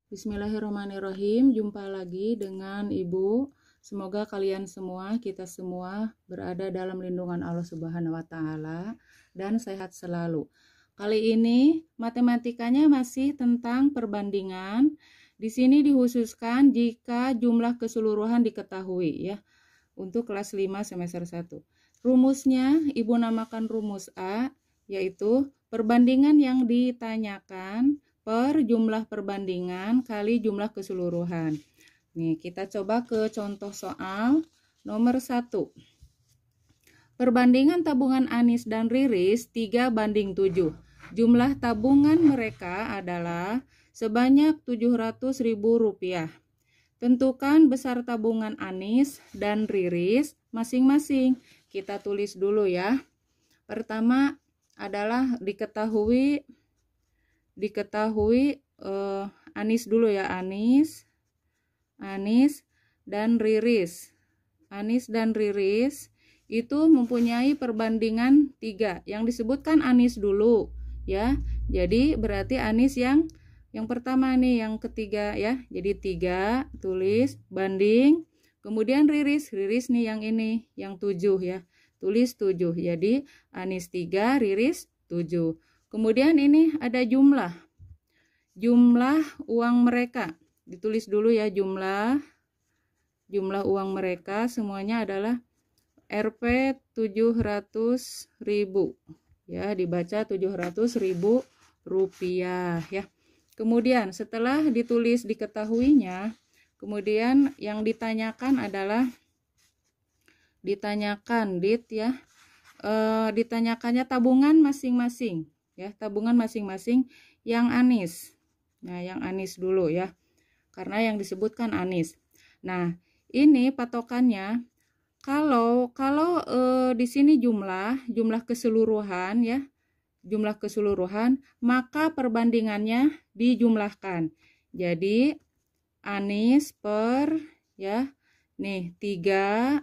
Bismillahirrahmanirrahim. Jumpa lagi dengan Ibu. Semoga kalian semua, kita semua berada dalam lindungan Allah Subhanahu wa taala dan sehat selalu. Kali ini matematikanya masih tentang perbandingan. Di sini dikhususkan jika jumlah keseluruhan diketahui ya. Untuk kelas 5 semester 1. Rumusnya Ibu namakan rumus A, yaitu perbandingan yang ditanyakan per jumlah perbandingan kali jumlah keseluruhan. Nih, kita coba ke contoh soal nomor 1. Perbandingan tabungan Anis dan Riris 3:7. Jumlah tabungan mereka adalah sebanyak Rp700.000. Tentukan besar tabungan Anis dan Riris masing-masing. Kita tulis dulu ya. Pertama adalah diketahui Anis dulu ya, Anis dan Riris. Anis dan Riris itu mempunyai perbandingan 3. Yang disebutkan Anis dulu ya. Jadi berarti Anis yang pertama nih, yang ketiga ya. Jadi 3 tulis banding. Kemudian Riris nih yang ini, yang 7 ya. Tulis 7. Jadi Anis 3, Riris 7. Kemudian ini ada jumlah uang mereka. Ditulis dulu ya, jumlah uang mereka semuanya adalah Rp 700.000 ya, dibaca Rp700.000 ya. Kemudian setelah ditulis diketahuinya, kemudian yang ditanyakan adalah ditanyakannya tabungan masing-masing ya, tabungan masing-masing yang Anis. Nah, yang Anis dulu ya, karena yang disebutkan Anis. Nah, ini patokannya kalau di sini jumlah keseluruhan ya, jumlah keseluruhan, maka perbandingannya dijumlahkan. Jadi Anis per ya, nih 3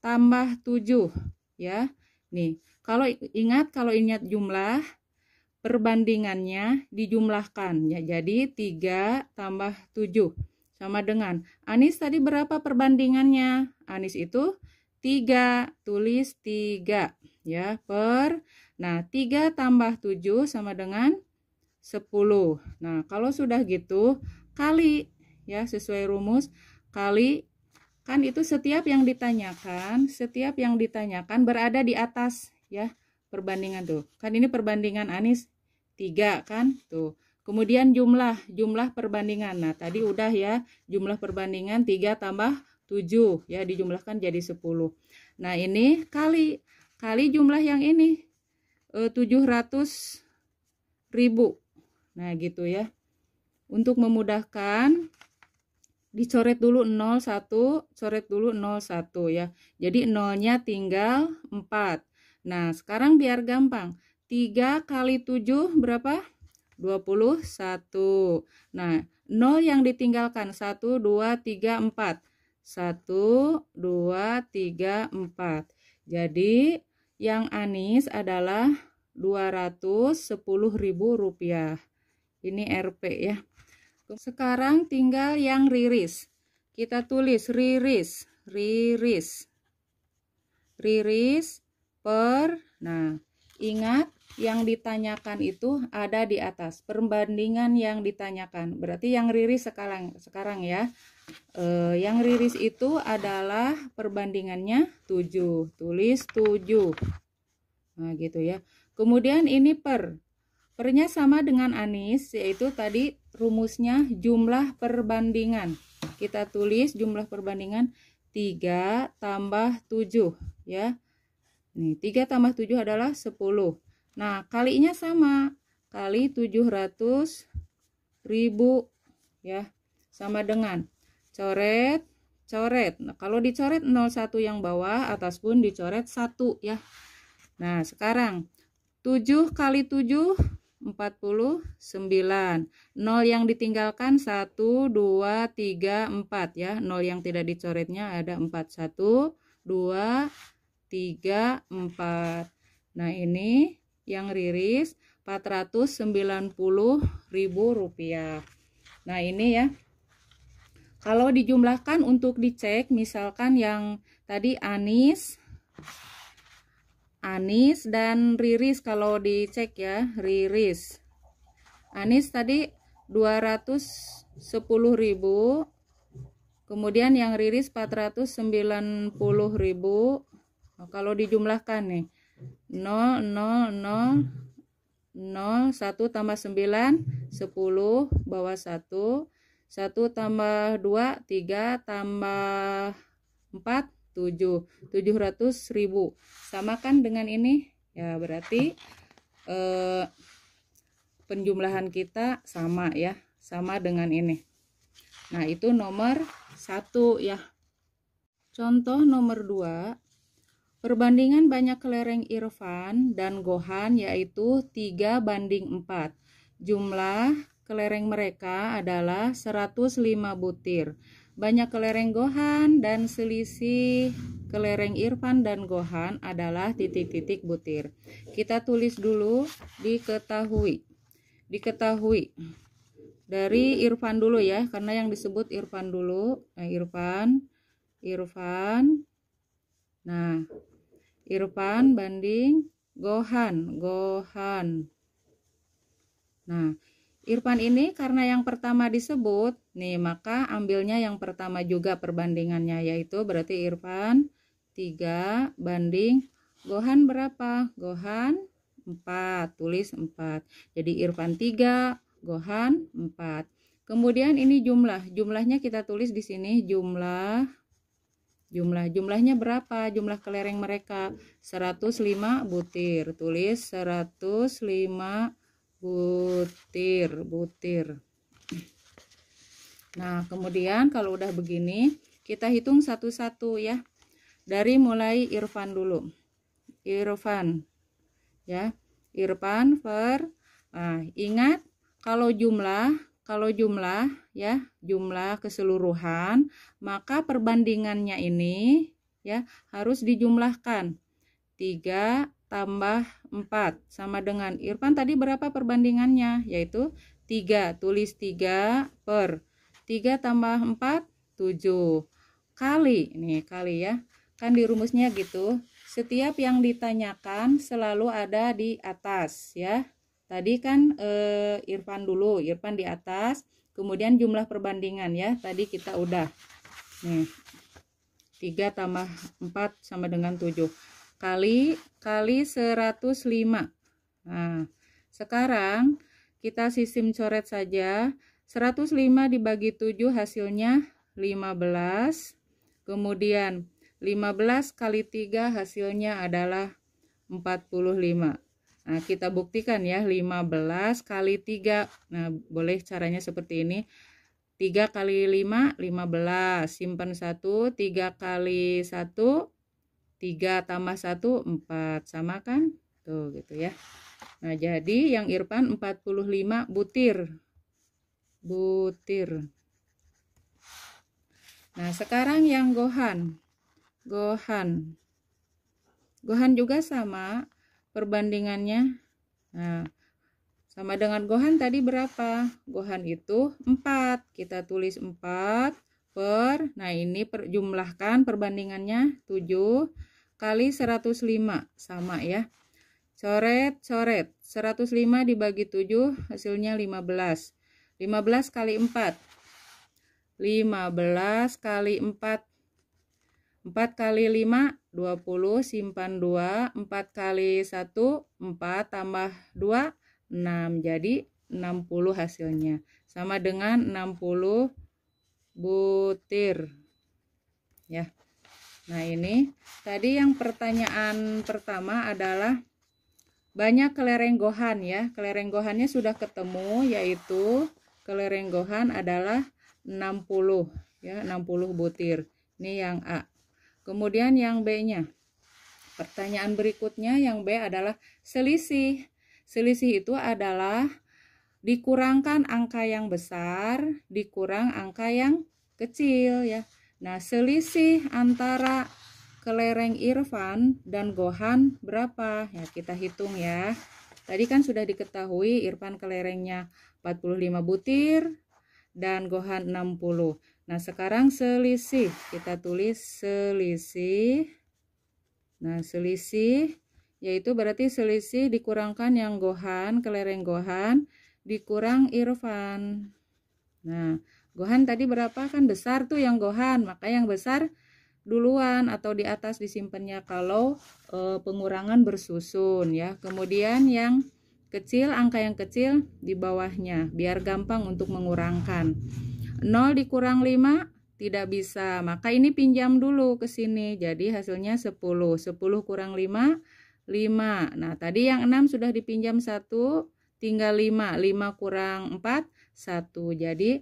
tambah 7 ya. Nih, kalau ingat jumlah, perbandingannya dijumlahkan ya. Jadi 3 tambah 7 sama dengan Anis tadi berapa perbandingannya? Anis itu 3, tulis 3 ya, per. Nah, 3 tambah 7 sama dengan 10. Nah, kalau sudah gitu kali ya, sesuai rumus kali. Kan itu setiap yang ditanyakan berada di atas ya, perbandingan tuh. Kan ini perbandingan Anis 3 kan tuh. Kemudian jumlah perbandingan. Nah, tadi udah ya, jumlah perbandingan 3 tambah 7 ya, dijumlahkan jadi 10. Nah, ini kali jumlah yang ini 700.000. Nah, gitu ya. Untuk memudahkan dicoret dulu 01, coret dulu 01 ya. Jadi nolnya tinggal 4. Nah, sekarang biar gampang. 3 kali 7 berapa? 21. Nah, 0 yang ditinggalkan 1, 2, 3, 4. 1, 2, 3, 4. Jadi yang Anis adalah Rp210.000. Ini Rp ya. Sekarang tinggal yang Riris. Kita tulis Riris per. Nah, ingat yang ditanyakan itu ada di atas, perbandingan yang ditanyakan. Berarti yang Riris sekarang ya. Yang Riris itu adalah perbandingannya 7. Tulis 7. Nah, gitu ya. Kemudian ini pernya sama dengan Anis, yaitu tadi rumusnya jumlah perbandingan. Kita tulis jumlah perbandingan 3 tambah 7 ya. Nih, 3 tambah 7 adalah 10. Nah, kalinya sama. Kali 700.000 ya. Sama dengan coret. Nah, kalau dicoret 01 yang bawah, atas pun dicoret 1 ya. Nah, sekarang 7 kali 7 49. 0 yang ditinggalkan 1, 2, 3, 4 ya. 0 yang tidak dicoretnya ada 4. 1, 2, 3, 4. Nah, ini yang Riris Rp490.000. Nah, ini ya. Kalau dijumlahkan untuk dicek, misalkan yang tadi Anis dan Riris, kalau dicek ya, Riris. Anis tadi 210.000. Kemudian yang Riris 490.000. Nah, kalau dijumlahkan nih 0 0 0 0 1 tambah 9 10 bawah 1 1 tambah 2 3 tambah 4 7 700.000. Samakan dengan ini ya, berarti penjumlahan kita sama ya, sama dengan ini. Nah, itu nomor 1 ya. Contoh nomor 2, perbandingan banyak kelereng Irfan dan Gohan yaitu 3:4. Jumlah kelereng mereka adalah 105 butir. Banyak kelereng Gohan dan selisih kelereng Irfan dan Gohan adalah titik-titik butir. Kita tulis dulu diketahui. Diketahui. Dari Irfan dulu ya, karena yang disebut Irfan dulu. Nah, Irfan. Nah, Irfan banding Gohan. Nah, Irfan ini karena yang pertama disebut, nih maka ambilnya yang pertama juga perbandingannya, yaitu berarti Irfan 3 banding Gohan berapa? Gohan 4, tulis 4. Jadi Irfan 3, Gohan 4. Kemudian ini jumlahnya kita tulis di sini jumlahnya berapa? Jumlah kelereng mereka 105 butir. Tulis 105 butir. Nah, kemudian kalau udah begini, kita hitung satu-satu ya. Dari mulai Irfan dulu. Irfan ya. Irfan ingat kalau jumlah ya, jumlah keseluruhan, maka perbandingannya ini ya harus dijumlahkan. 3 tambah 4 sama dengan Irfan tadi berapa perbandingannya, yaitu 3. Tulis 3 per 3 tambah 4 7 kali, ini kali ya, kan di rumusnya gitu. Setiap yang ditanyakan selalu ada di atas ya. Tadi kan Irfan dulu, Irfan di atas, kemudian jumlah perbandingan ya, tadi kita udah nih 3 tambah 4 sama dengan 7 kali 105. Nah, sekarang kita sistem coret saja. 105 dibagi 7 hasilnya 15. Kemudian 15 kali 3 hasilnya adalah 45. Nah, kita buktikan ya, 15 kali 3. Nah, boleh caranya seperti ini. 3 kali 5, 15. Simpan 1, 3 kali 1, 3 tambah 1, 4. Sama kan? Tuh, gitu ya. Nah, jadi yang Irfan 45 butir. Nah, sekarang yang Gohan. Gohan juga sama perbandingannya. Nah, sama dengan Gohan tadi berapa? Gohan itu 4. Kita tulis 4 per, nah ini jumlahkan perbandingannya 7 kali 105. Sama ya. Coret. 105 dibagi 7 hasilnya 15. 15 kali 4. 15 kali 4. 4 kali 5, 20, simpan 2, 4 kali 1, 4, tambah 2, 6, jadi 60 hasilnya. Sama dengan 60 butir. Ya. Nah, ini tadi yang pertanyaan pertama adalah banyak kelereng Gohan ya. Kelereng Gohannya sudah ketemu, yaitu kelereng Gohan adalah 60 ya, 60 butir. Ini yang A. Kemudian yang B-nya. Pertanyaan berikutnya yang B adalah selisih. Selisih itu adalah dikurangkan angka yang besar dikurang angka yang kecil ya. Nah, selisih antara kelereng Irfan dan Gohan berapa? Ya, kita hitung ya. Tadi kan sudah diketahui Irfan kelerengnya 45 butir dan Gohan 60. Nah, sekarang selisih. Kita tulis selisih. Nah, selisih yaitu berarti selisih dikurangkan yang Gohan, kelereng Gohan, dikurang Irfan. Nah, Gohan tadi berapa? Kan besar tuh yang Gohan, maka yang besar duluan atau di atas disimpannya kalau pengurangan bersusun ya. Kemudian yang kecil, angka yang kecil di bawahnya biar gampang untuk mengurangkan. 0 dikurang 5 tidak bisa, maka ini pinjam dulu ke sini. Jadi hasilnya 10. 10 kurang 5, 5. Nah, tadi yang 6 sudah dipinjam 1, tinggal 5. 5 kurang 4, 1. Jadi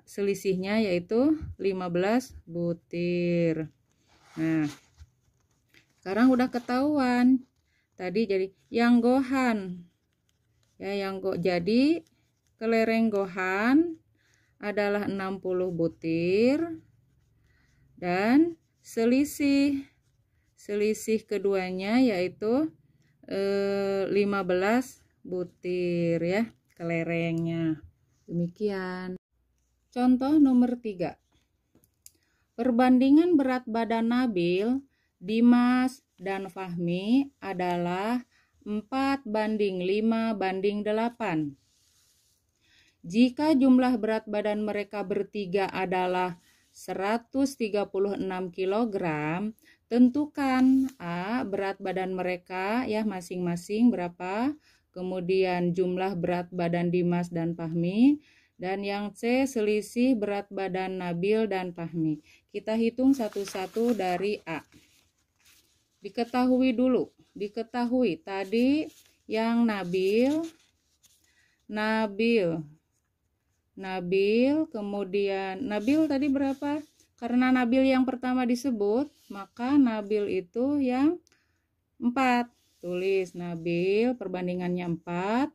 selisihnya yaitu 15 butir. Nah, sekarang udah ketahuan. Tadi jadi yang Gohan. Ya, jadi kelereng Gohan adalah 60 butir dan selisih keduanya yaitu 15 butir ya kelerengnya. Demikian. Contoh nomor 3. Perbandingan berat badan Nabil, Dimas, dan Fahmi adalah 4:5:8. Jika jumlah berat badan mereka bertiga adalah 136 kg, tentukan A. berat badan mereka ya masing-masing berapa, kemudian jumlah berat badan Dimas dan Fahmi, dan yang C. selisih berat badan Nabil dan Fahmi. Kita hitung satu-satu dari A. Diketahui dulu, tadi yang Nabil, kemudian Nabil tadi berapa? Karena Nabil yang pertama disebut, maka Nabil itu yang 4. Tulis Nabil, perbandingannya 4.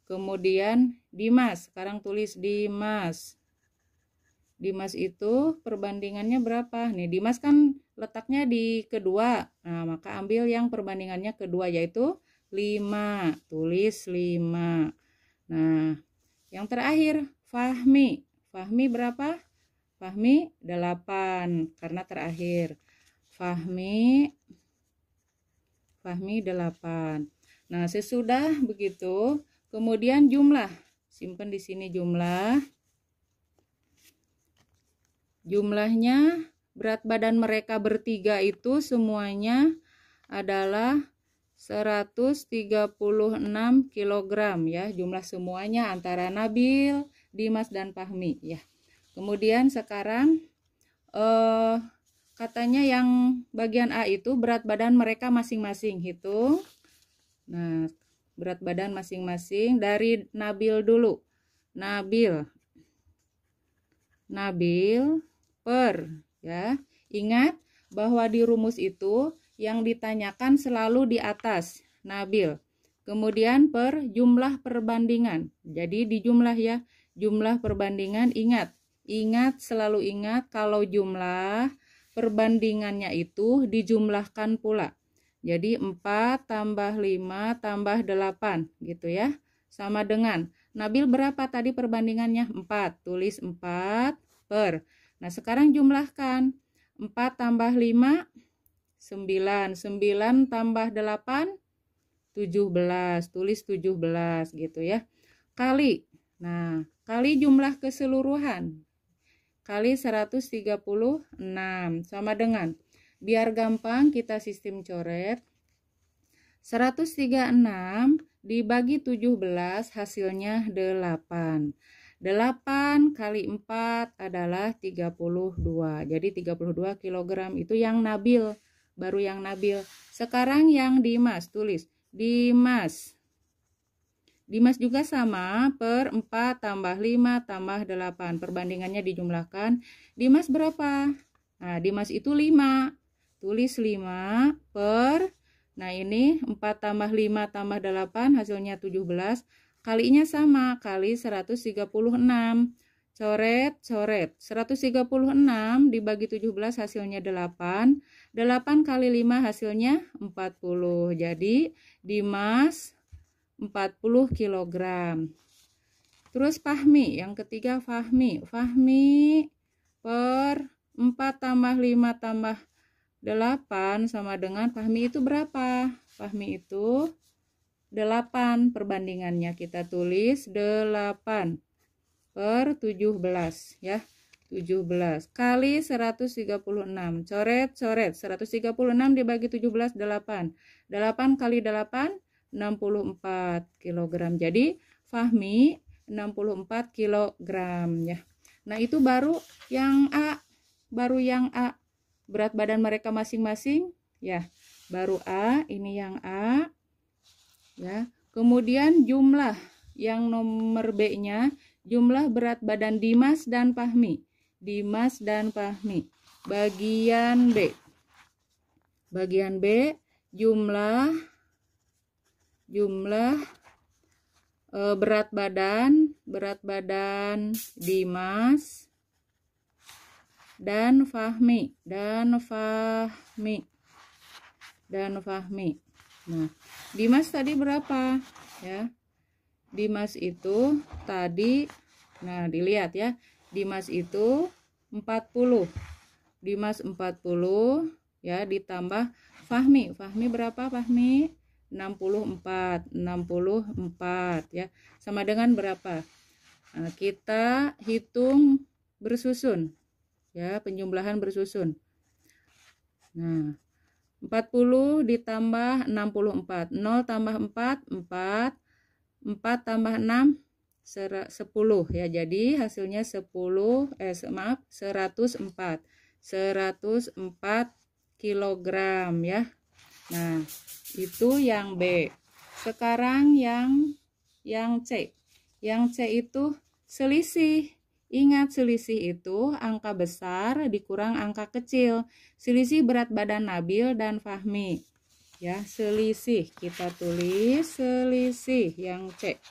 Kemudian Dimas, sekarang tulis Dimas. Dimas itu perbandingannya berapa? Nih, Dimas kan letaknya di kedua. Nah, maka ambil yang perbandingannya kedua yaitu 5. Tulis 5. Nah, yang terakhir Fahmi. Fahmi berapa? Fahmi 8 karena terakhir. Fahmi 8. Nah, sesudah begitu, kemudian jumlah. Simpan di sini jumlah. Jumlahnya berat badan mereka bertiga itu semuanya adalah 136 kg ya, jumlah semuanya antara Nabil, Dimas dan Fahmi ya. Kemudian sekarang katanya yang bagian A itu berat badan mereka masing-masing, hitung. Nah, berat badan masing-masing dari Nabil dulu. Nabil per ya. Ingat bahwa di rumus itu yang ditanyakan selalu di atas Nabil. Kemudian per jumlah perbandingan. Jadi di jumlah ya, jumlah perbandingan selalu ingat kalau jumlah perbandingannya itu dijumlahkan pula. Jadi 4 tambah 5 tambah 8 gitu ya. Sama dengan Nabil berapa tadi perbandingannya? 4. Tulis 4 per. Nah, sekarang jumlahkan. 4 tambah 5 9. 9 tambah 8 17. Tulis 17 gitu ya. Kali. Nah, kali jumlah keseluruhan. Kali 136 sama dengan, biar gampang kita sistem coret. 136 dibagi 17 hasilnya 8. 8 kali 4 adalah 32. Jadi 32 kg itu yang Nabil, baru yang Nabil. Sekarang yang Dimas, tulis Dimas. Dimas juga sama, per 4 tambah 5 tambah 8. Perbandingannya dijumlahkan. Dimas berapa? Nah, Dimas itu 5. Tulis 5 per, nah ini 4 tambah 5 tambah 8 hasilnya 17. Kalinya sama, kali 136. Coret. 136 dibagi 17 hasilnya 8. 8 kali 5 hasilnya 40. Jadi Dimas 40 kg. Terus Fahmi, yang ketiga Fahmi. Fahmi per 4 tambah 5 tambah 8 sama dengan Fahmi itu berapa? Fahmi itu 8, perbandingannya kita tulis 8 per 17 ya. 17 kali 136. Coret-coret. 136 dibagi 17 8. 8 kali 8 64 kg. Jadi Fahmi 64 kg ya. Nah, itu baru yang A. Baru yang A. Berat badan mereka masing-masing ya. Baru A, ini yang A. Ya. Kemudian jumlah yang nomor B-nya, jumlah berat badan Dimas dan Fahmi. Dimas dan Fahmi. Bagian B. Bagian B, jumlah berat badan Dimas dan Fahmi. Nah, Dimas tadi berapa ya? Dimas itu tadi, nah dilihat ya, Dimas itu 40. Dimas 40 ya, ditambah Fahmi. Fahmi berapa Fahmi? 64 ya, sama dengan berapa? Nah, kita hitung bersusun ya, penjumlahan bersusun. Nah, 40 ditambah 64, 0 tambah 4 4 tambah 6 10 ya, jadi hasilnya 104 kilogram ya. Nah, itu yang B. Sekarang yang C. Yang C itu selisih. Ingat, selisih itu angka besar dikurang angka kecil. Selisih berat badan Nabil dan Fahmi. Ya, selisih. Kita tulis selisih yang C.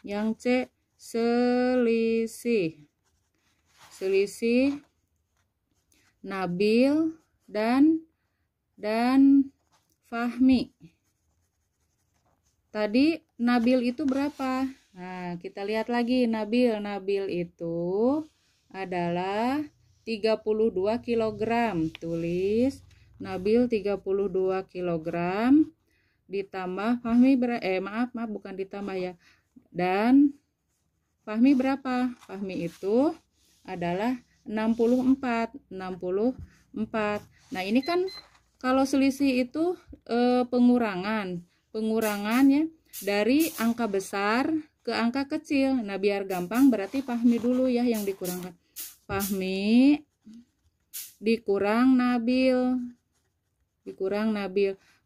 Yang C, selisih. Selisih Nabil dan Fahmi. Tadi Nabil itu berapa? Nah, kita lihat lagi Nabil. Nabil itu adalah 32 kg. Tulis Nabil 32 kg ditambah Fahmi bukan ditambah ya. Dan Fahmi berapa? Fahmi itu adalah 64. Nah, ini kan kalau selisih itu pengurangan ya dari angka besar ke angka kecil. Nah, biar gampang berarti Fahmi dulu ya yang dikurangkan. Fahmi dikurang Nabil.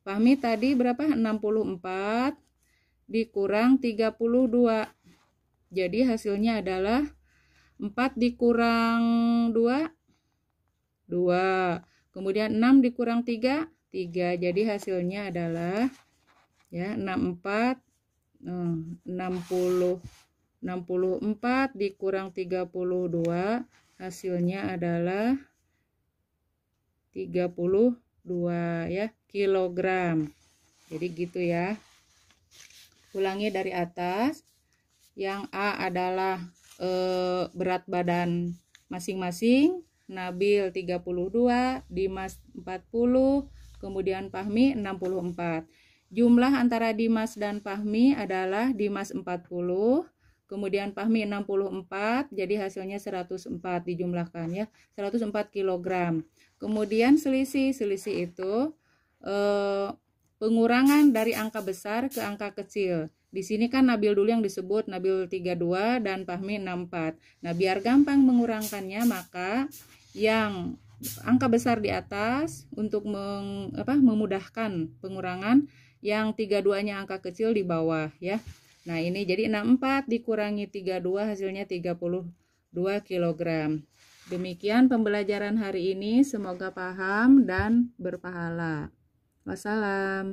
Fahmi tadi berapa? 64 dikurang 32. Jadi hasilnya adalah 4 dikurang 2 2. Kemudian 6 dikurang 3 3. Jadi hasilnya adalah ya 64 dikurang 32, hasilnya adalah 32 ya kilogram. Jadi gitu ya. Ulangi dari atas. Yang A adalah berat badan masing-masing. Nabil 32, Dimas 40, kemudian Fahmi 64. Jumlah antara Dimas dan Fahmi adalah Dimas 40, kemudian Fahmi 64, jadi hasilnya 104 dijumlahkan ya, 104 kg. Kemudian selisih itu pengurangan dari angka besar ke angka kecil. Di sini kan Nabil dulu yang disebut, Nabil 32 dan Fahmi 64. Nah, biar gampang mengurangkannya, maka yang angka besar di atas untuk memudahkan pengurangan, yang 32-nya angka kecil di bawah ya. Nah, ini jadi 64 dikurangi 32 hasilnya 32 kg. Demikian pembelajaran hari ini, semoga paham dan berpahala. Wassalam.